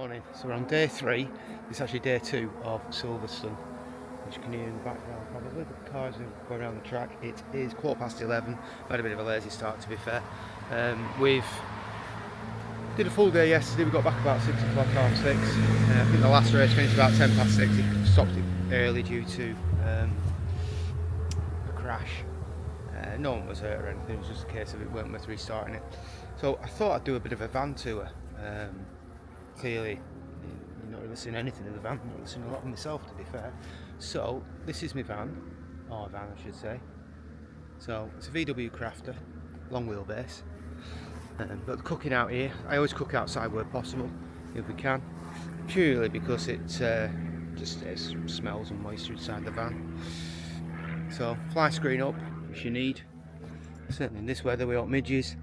Morning. So we're on day 3. It's actually day 2 of Silverstone, which you can hear in the background probably. The cars are going around the track. It is 11:15. I've had a bit of a lazy start, to be fair. We've did a full day yesterday. We got back about 6 o'clock, half 6. I think the last race finished about 10 past 6. It stopped it early due to a crash. No one was hurt or anything. It was just a case of it weren't worth restarting it. So I thought I'd do a bit of a van tour. Clearly, you're not really seeing anything in the van. I'm not really seeing a lot of myself, to be fair. So this is my van, or van I should say. So it's a VW Crafter, long wheelbase. But the cooking out here, I always cook outside where possible, if we can, purely because it just smells and moisture inside the van. So fly screen up if you need. Certainly in this weather without midges.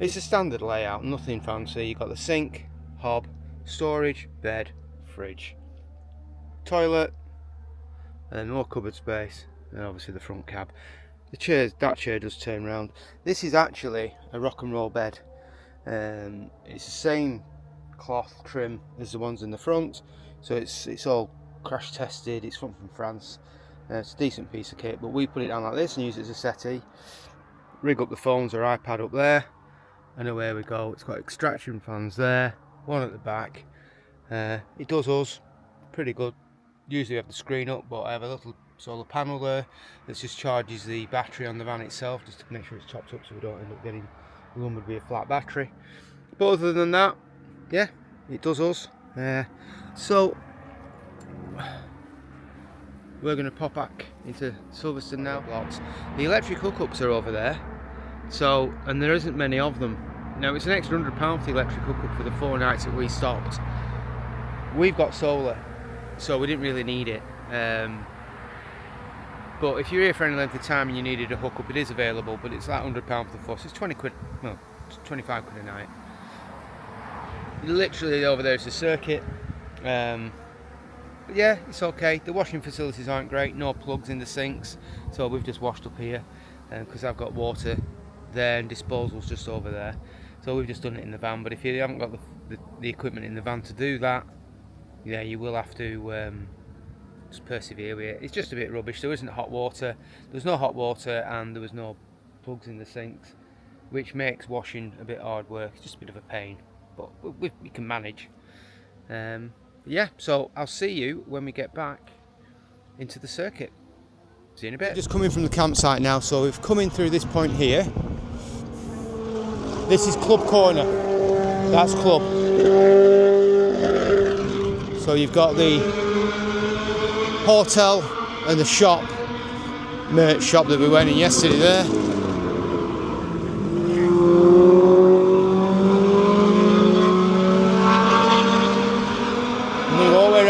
It's a standard layout, nothing fancy. You've got the sink, hob, storage, bed, fridge, toilet, and then more cupboard space, and obviously the front cab. The chairs, that chair does turn round. This is actually a rock and roll bed. It's the same cloth trim as the ones in the front, so it's all crash tested. It's from France. It's a decent piece of kit, but we put it down like this and use it as a settee. Rig up the phones or iPad up there, and away we go. It's got extraction fans there, one at the back. It does us pretty good. Usually I have the screen up, but I have a little solar panel there that just charges the battery on the van itself, just to make sure it's topped up so we don't end up getting lumbered with a flat battery. But other than that, yeah, it does us. So we're going to pop back into Silverstone now. The electric hookups are over there, so, and there isn't many of them. Now it's an extra £100 for the electric hookup for the 4 nights that we stopped. We've got solar, so we didn't really need it. But if you're here for any length of time and you needed a hookup, it is available, but it's like £100 for the 4, so it's 20 quid, well, 25 quid a night. Literally over there is the circuit. But yeah, it's okay. The washing facilities aren't great, no plugs in the sinks, so we've just washed up here because I've got water there and disposals just over there, so we've just done it in the van. But if you haven't got the equipment in the van to do that, yeah, you will have to just persevere with it. It's just a bit rubbish. There isn't hot water, there's no hot water, and there was no plugs in the sinks, which makes washing a bit hard work. It's just a bit of a pain, but we can manage. Yeah, so I'll see you when we get back into the circuit. See you in a bit. Just coming from the campsite now, so we've come in through this point here. This is Club Corner. That's Club. So you've got the hotel and the shop, merch shop that we went in yesterday there.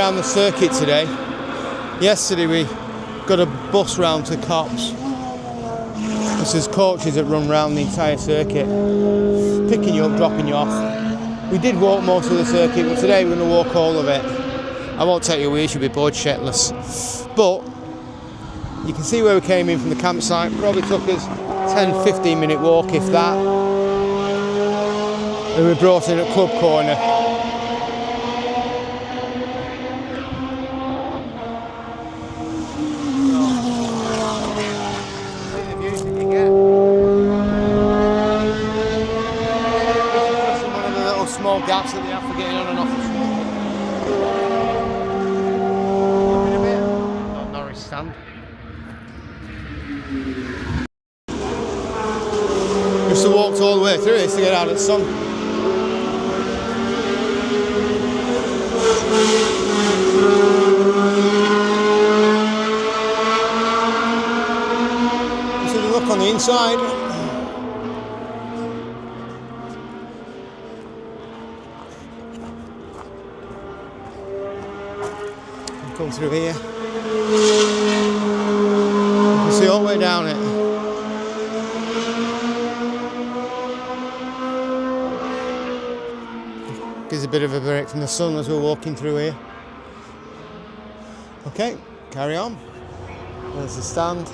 The circuit today. Yesterday we got a bus round to Cops. This is coaches that run round the entire circuit, picking you up, dropping you off. We did walk most of the circuit, but today we're going to walk all of it. I won't take you away, you'll be bored shitless. But you can see where we came in from the campsite. Probably took us 10-15 minute walk, if that. And we brought in at Club Corner. Small gaps that they have for getting on and off the floor. In a bit. Not Norris stand. Just to walk all the way through this to get out of the sun. So the look on the inside. Come through here. You can see all the way down it. Gives a bit of a break from the sun as we're walking through here. Okay, carry on. There's the stand.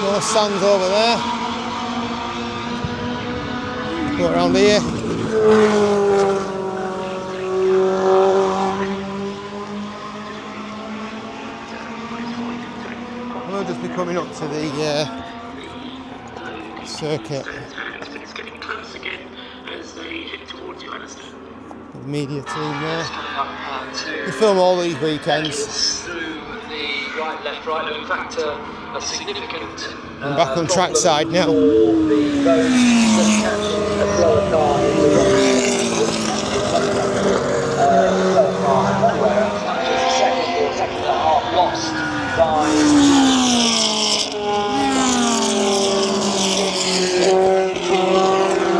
More stands over there. Go around here. We'll just be coming up to the circuit. It's getting close again as they head towards you, Alistair. The media team there. We film all these weekends. Through the right, in fact, a significant. I'm back on track side now.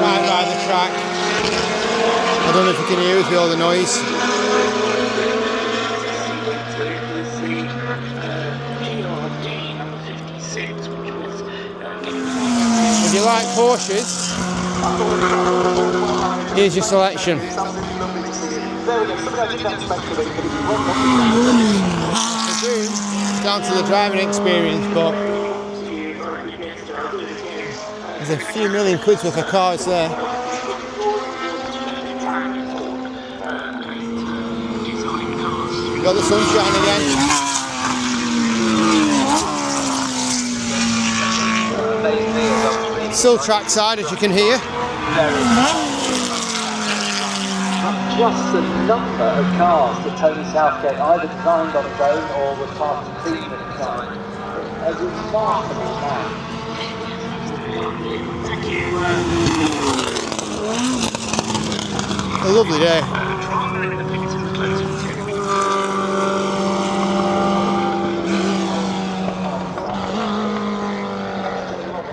Right by the track. I don't know if you can hear with all the noise. If you like Porsches, here's your selection. Down to the driving experience, but there's a few million quid's worth of cars there. Got the sunshine again. Still trackside, as you can hear. Just the number of cars that Tony Southgate either designed on his own or was part of the team at the time. A remarkable man. A lovely day.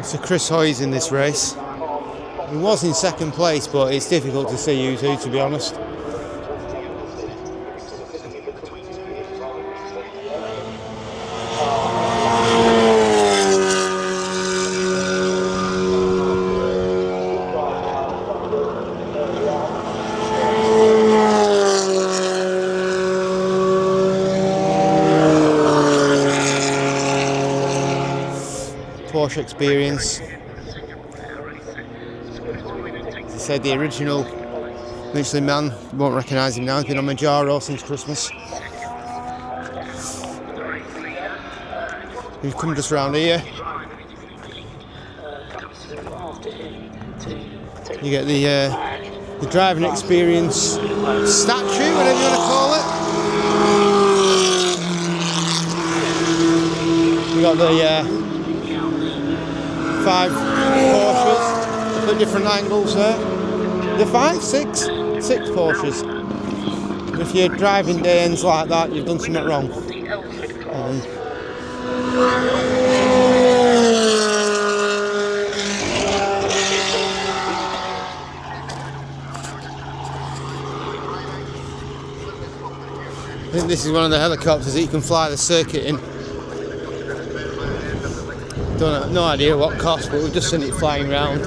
So Chris Hoy's in this race. He was in second place, but it's difficult to see who's who, to be honest. Porsche experience. As I said, the original Michelin man, you won't recognise him now, he's been on Manjaro since Christmas. We've come just round here. You get the driving experience statue, whatever you want to call it. We got the 5 Porsches at different angles there. The 5, 6 Porsches. And if your driving day ends like that, you've done something wrong. I think this is one of the helicopters that you can fly the circuit in. Don't have no idea what cost, but we've just seen it flying around.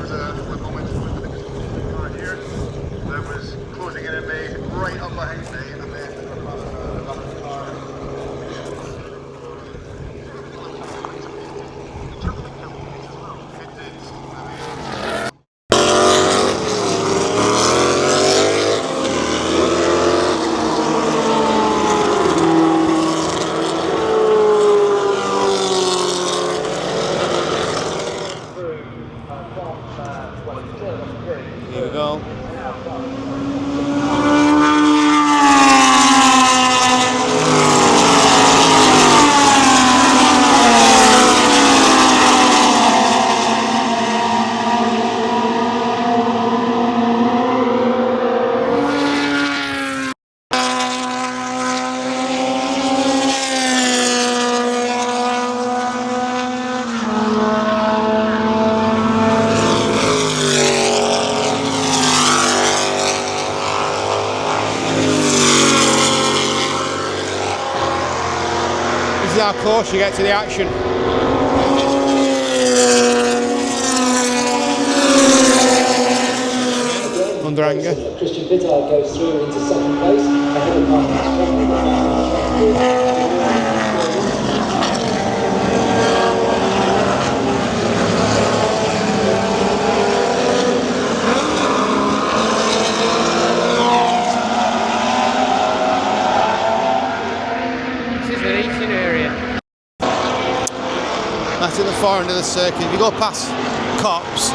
Here we go. This is how close you get to the action. Under anger. Christian Bittard goes through into second place ahead of Martin. That's at the far end of the circuit. If you go past Cops,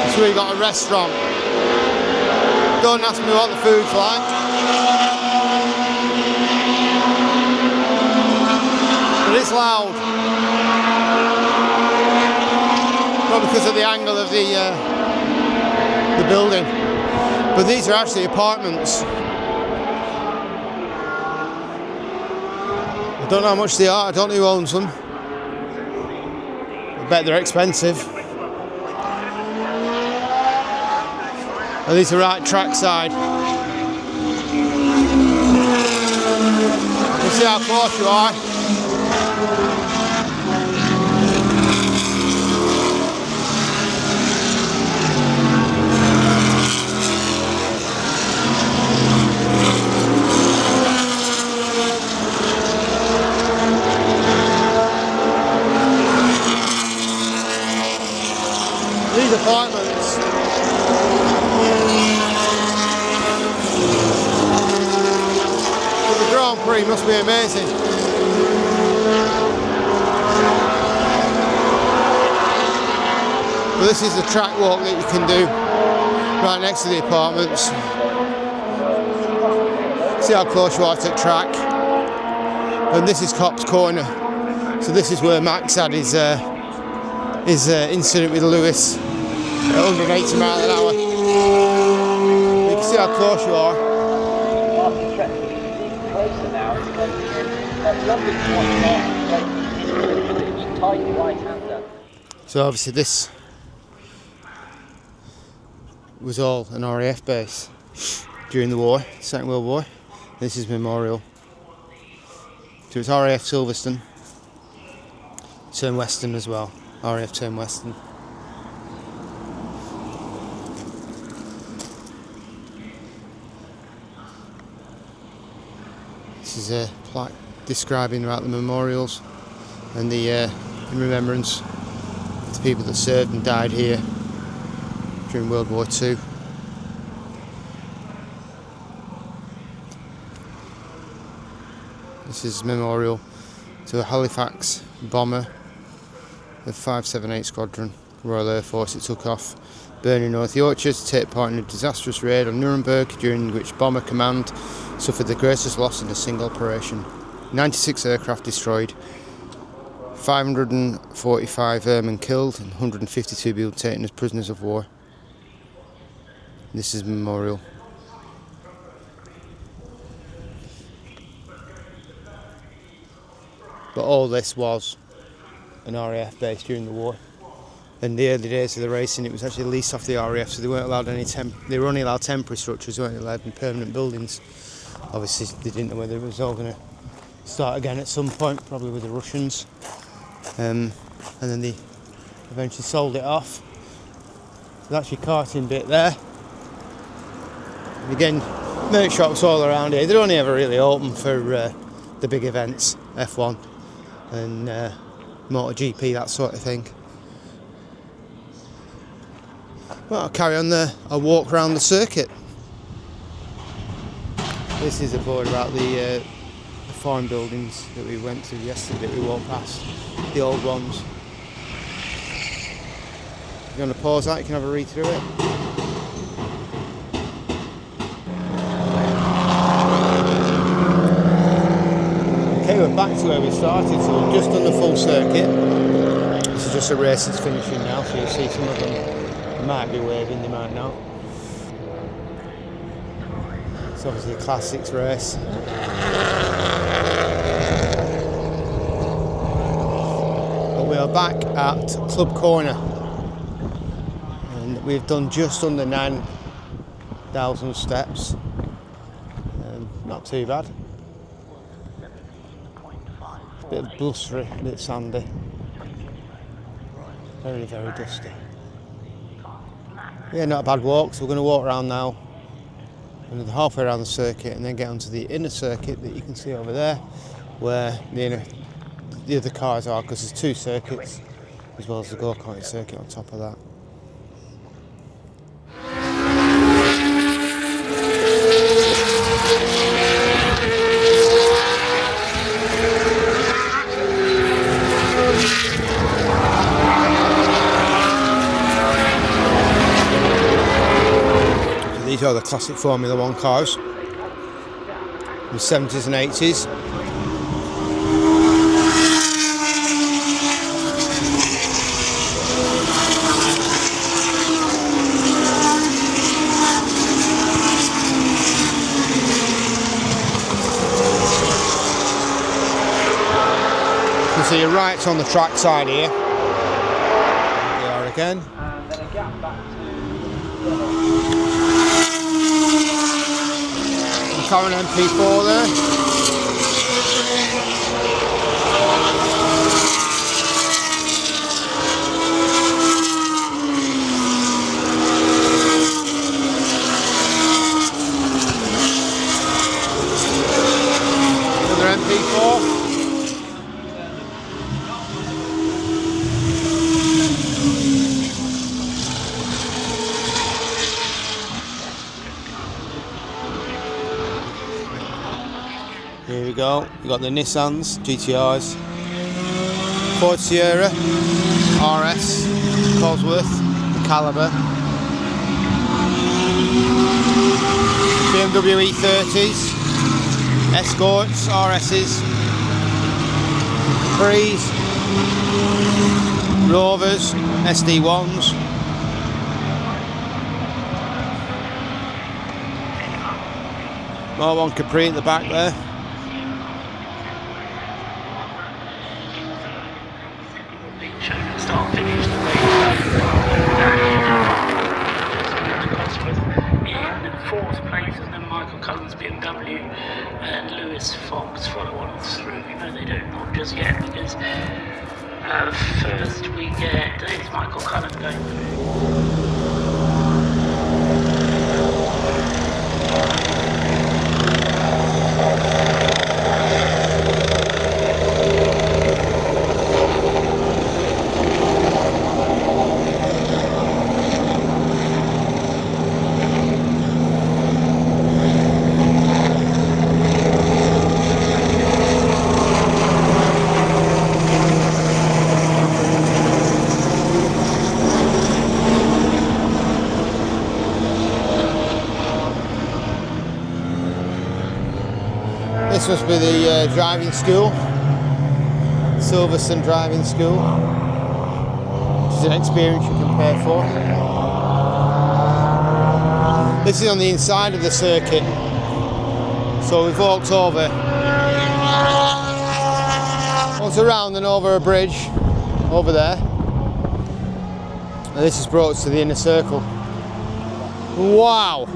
it's where you got a restaurant. Don't ask me what the food's like. But it's loud. Not because of the angle of the building. But these are actually apartments. I don't know how much they are, I don't know who owns them. I bet they're expensive. And these are right trackside. You see how close you are. These apartments. The Grand Prix must be amazing. But this is the track walk that you can do right next to the apartments. See how close you are to the track. And this is Cops Corner. So this is where Max had his incident with Lewis at 180 miles an hour. You can see how close you are. So obviously this was all an RAF base during the war, Second World War. This is Memorial. So it's RAF Silverstone, Turn Western as well, RAF Turn Western. This is a plaque describing about the memorials and the in remembrance of the people that served and died here during World War II. This is a memorial to a Halifax bomber of 578 Squadron, Royal Air Force. It took off Burnley, North Yorkshire to take part in a disastrous raid on Nuremberg, during which Bomber Command suffered the greatest loss in a single operation. 96 aircraft destroyed, 545 airmen killed, and 152 people taken as prisoners of war. This is Memorial. But all this was an RAF base during the war. In the early days of the racing, it was actually leased off the RAF, so they weren't allowed any they were only allowed temporary structures, they weren't allowed in permanent buildings. Obviously, they didn't know whether it was all going to start again at some point, probably with the Russians. And then they eventually sold it off. That's your karting bit there. And again, merch shops all around here. They're only ever really open for the big events, F1 and MotoGP, that sort of thing. Well, I'll carry on there. I'll walk around the circuit. This is a board about the farm buildings that we went to yesterday, that we walked past, the old ones. If you want to pause that, you can have a read through it. Okay, we're back to where we started, so we've just done the full circuit. This is just a race that's finishing now, so you'll see some of them might be waving, they might not. It's obviously a classics race. But we are back at Club Corner, and we've done just under 9,000 steps. Not too bad. A bit blustery, a bit sandy. Very, very dusty. Yeah, not a bad walk, so we're going to walk around now, another halfway around the circuit, and then get onto the inner circuit that you can see over there, where the other cars are, because there's two circuits, as well as the go-karting circuit on top of that. show the classic Formula 1 cars in the 70s and 80s. You can see your rights on the track side here. There they are again. And then a gap back to Current MP4 there. Another MP4. Here we go, you've got the Nissans, GTRs, Ford Sierra, RS, Cosworth, Calibre, BMW E30s, Escorts, RSs, Capris, Rovers, SD1s. More one Capri at the back there. Start finish the race in fourth place, and then Michael Cullen's BMW and Lewis Fox follow on through. No, they don't, not just yet, because first we get is Michael Cullen going through. This must be the driving school, Silverstone driving school, which is an experience you can pay for. This is on the inside of the circuit, so we've walked over, around and over a bridge over there, and this has brought us to the inner circle. Wow!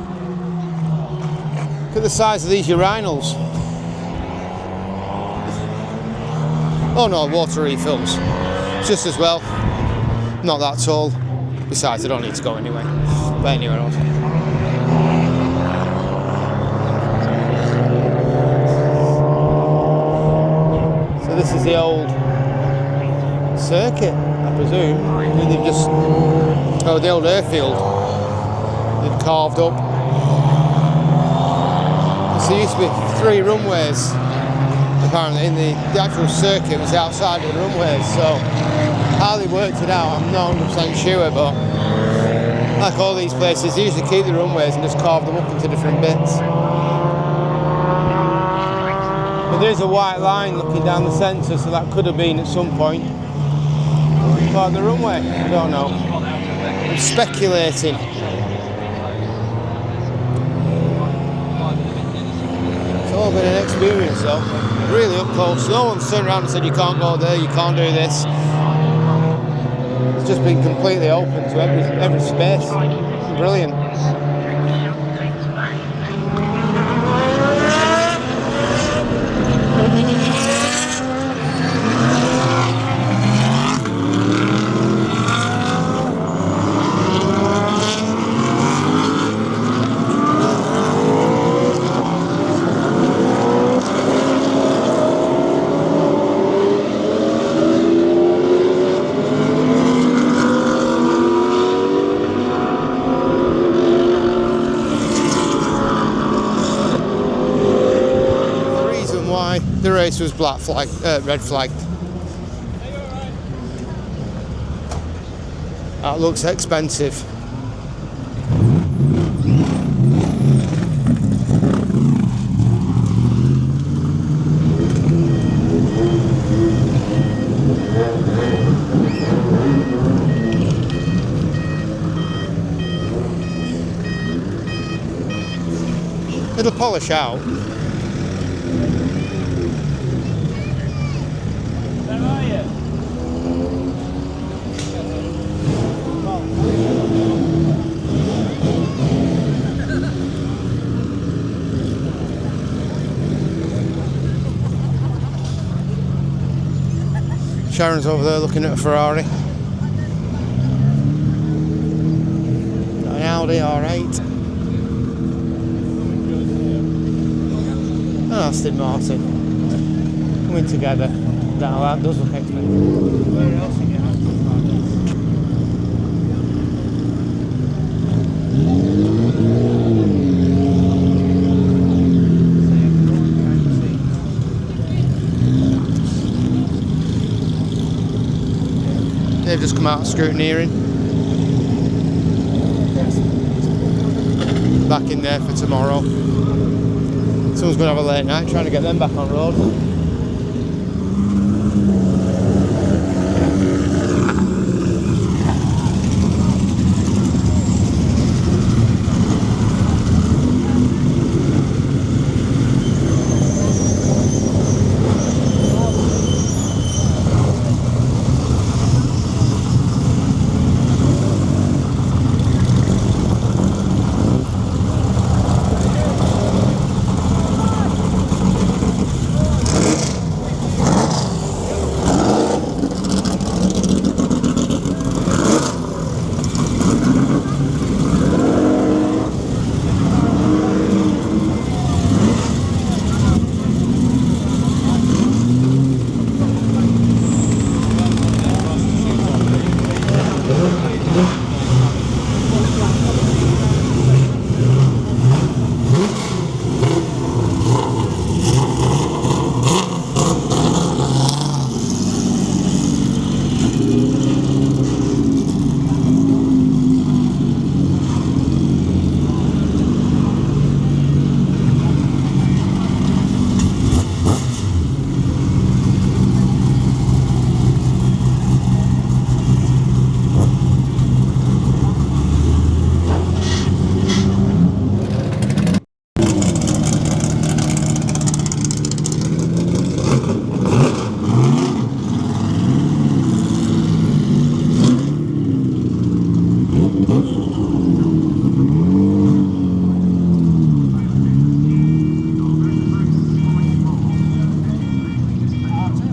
Look at the size of these urinals. Oh no, water refills. Just as well. Not that tall. Besides, I don't need to go anyway. But anyway else. So this is the old circuit, I presume. I mean, they've just... Oh, the old airfield. They've carved up. So there used to be 3 runways. Apparently, in the actual circuit was outside of the runways, so how they worked it out, I'm not 100% sure, but like all these places, they usually keep the runways and just carve them up into different bits. But there's a white line looking down the centre, so that could have been at some point part of the runway. I don't know. I'm speculating. It's all been an experience though. Really up close. No one's turned around and said you can't go there, you can't do this. It's just been completely open to every space. Brilliant. The race was red flagged. That looks expensive. It'll polish out. Where are you? Sharon's over there looking at a Ferrari. Got an Audi R8. And Aston Martin. Coming together. That does look expensive. Where else you get Aston Martins? They've just come out of scrutineering. Back in there for tomorrow. Someone's going to have a late night trying to get them back on road.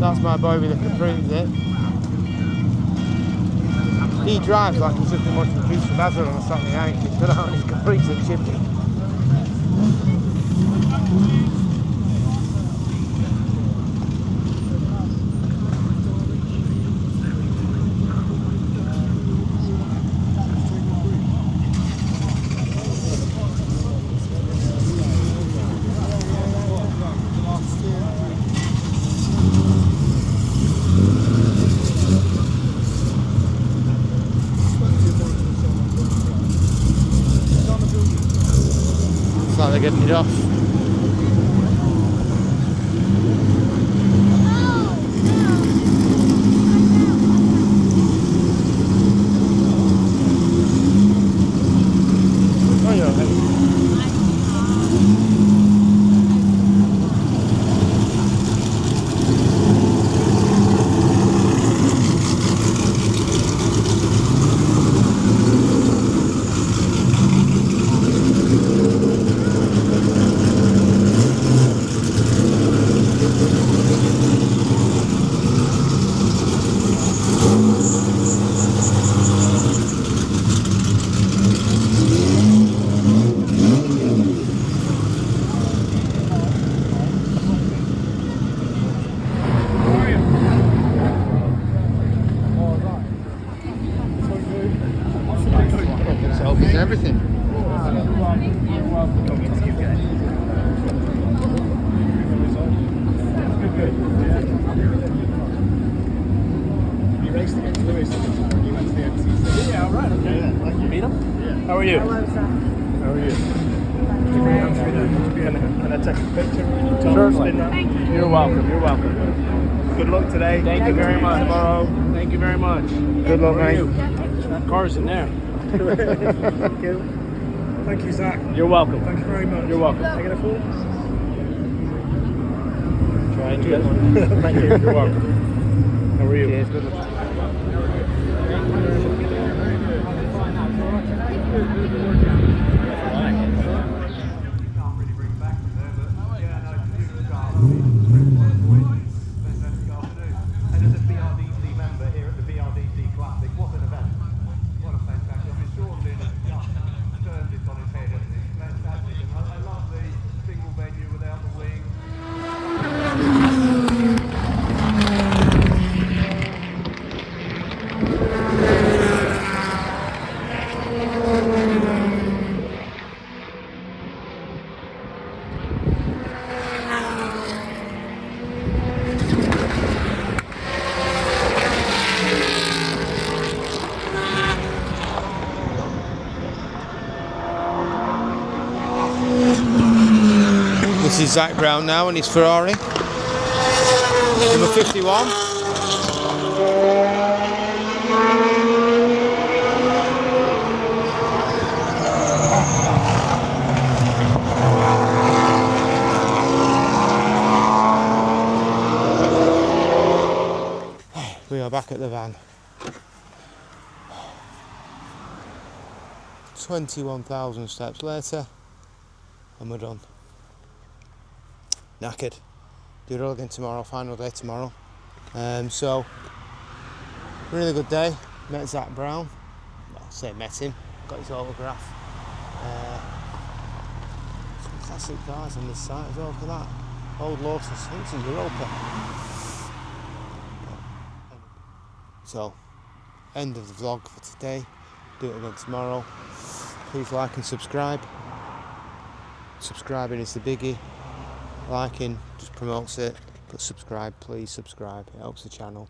That's my boy with the Capri's. He drives like he's just been watching the Dukes of Hazzard on a Saturday night. He's got out on his Capri's and chippy. Like they're getting it off. Oh, you're okay. Selfies and everything. You raced against Lewis at the time. You went to the MCC. Yeah, all right, okay. Yeah, thank you. Meet him? How are you? How are you? Can I take a picture? Certainly. Thank you. You're welcome. You're welcome. Good luck today. Thank you very much. Tomorrow. Thank you very much. Good luck, How are mate. you? That car's in there. Thank you. Thank you, Zach. You're welcome. Thank you very much. You're welcome. Can I get a full? Try and get one. Thank you. You're welcome. How are you? Cheers, good luck. This is Zach Brown now and his Ferrari. Number 51. We are back at the van. 21,000 steps later and we're done. Knackered. Do it all again tomorrow, final day tomorrow. So, really good day. Met Zach Brown. Well, I say met him, got his autograph. Some classic cars on this site as well, for that. Old Lotus, I think it's a Europa. So, end of the vlog for today. Do it again tomorrow. Please like and subscribe. Subscribing is the biggie. Liking just promotes it, but subscribe, please subscribe, it helps the channel.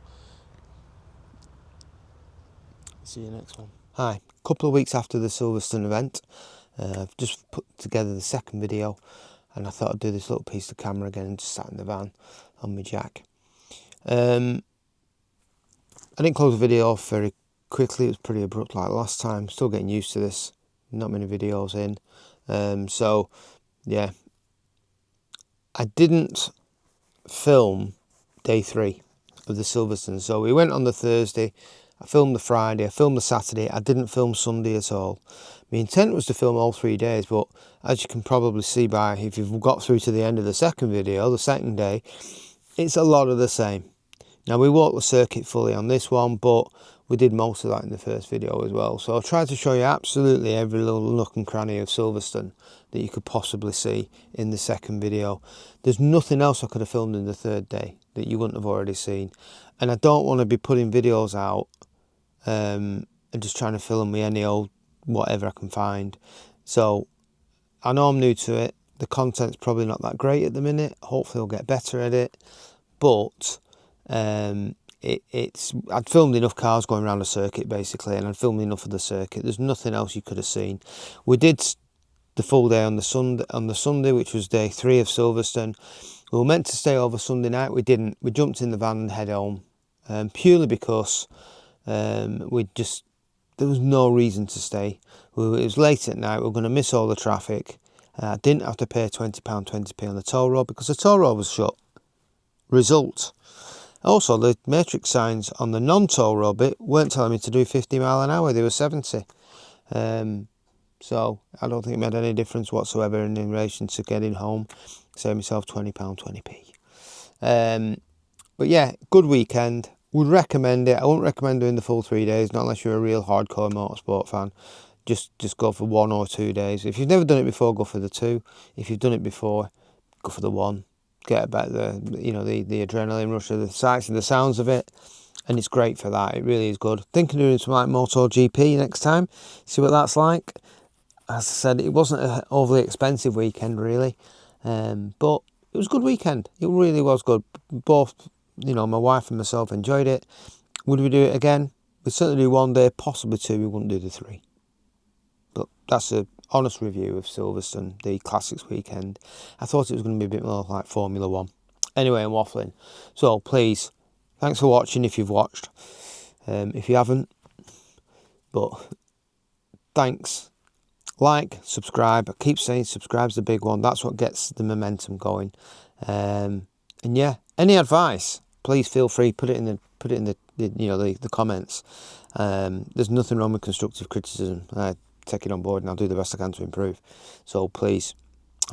See you next one. Hi, a couple of weeks after the Silverstone event, I've just put together the second video and I thought I'd do this little piece of camera again and just sat in the van on my jack. I didn't close the video off very quickly, it was pretty abrupt like last time, still getting used to this, not many videos in, so yeah. I didn't film day 3 of the Silverstone, so we went on the Thursday, I filmed the Friday, I filmed the Saturday, I didn't film Sunday at all. My intent was to film all 3 days, but as you can probably see by, if you've got through to the end of the second video, the second day, it's a lot of the same. Now we walked the circuit fully on this one, but we did most of that in the first video as well. So I'll try to show you absolutely every little nook and cranny of Silverstone that you could possibly see in the second video. There's nothing else I could have filmed in the third day that you wouldn't have already seen. And I don't want to be putting videos out and just trying to film me any old whatever I can find. So I know I'm new to it. The content's probably not that great at the minute. Hopefully I'll get better at it. But I'd filmed enough cars going around the circuit basically, and I'd filmed enough of the circuit. There's nothing else you could have seen. We did the full day on the Sunday, which was day 3 of Silverstone. We were meant to stay over Sunday night. We didn't. We jumped in the van and head home, purely because there was no reason to stay. It was late at night. We were going to miss all the traffic. I didn't have to pay £20, 20p on the toll road because the toll road was shut. Result. Also, the matrix signs on the non-toll road bit weren't telling me to do 50 mile an hour, they were 70. So I don't think it made any difference whatsoever in relation to getting home. Saved myself £20, 20p. But yeah, good weekend. Would recommend it. I wouldn't recommend doing the full 3 days, not unless you're a real hardcore motorsport fan. Just go for 1 or 2 days. If you've never done it before, go for the 2. If you've done it before, go for the 1. Get about the adrenaline rush of the sights and the sounds of it, and it's great for that. It really is good. Thinking of doing some like MotoGP next time, see what that's like. As I said, it wasn't an overly expensive weekend really, but it was a good weekend. It really was good. Both, my wife and myself enjoyed it. Would we do it again? We'd certainly do 1 day, possibly 2. We wouldn't do the 3. But that's a honest review of Silverstone, the Classics weekend. I thought it was going to be a bit more like Formula 1. Anyway, I'm waffling. So please, thanks for watching if you've watched. If you haven't, but thanks. like, subscribe. I keep saying subscribe's the big one. That's what gets the momentum going. And yeah, any advice, please feel free. Put it in the comments. There's nothing wrong with constructive criticism. I take it on board and I'll do the best I can to improve. So please.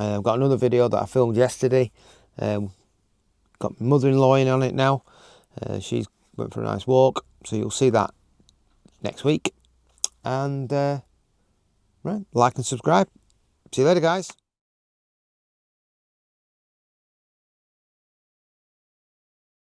I've got another video that I filmed yesterday. Got my mother-in-law in on it now. She's went for a nice walk, so you'll see that next week. And right, like and subscribe. See you later, guys.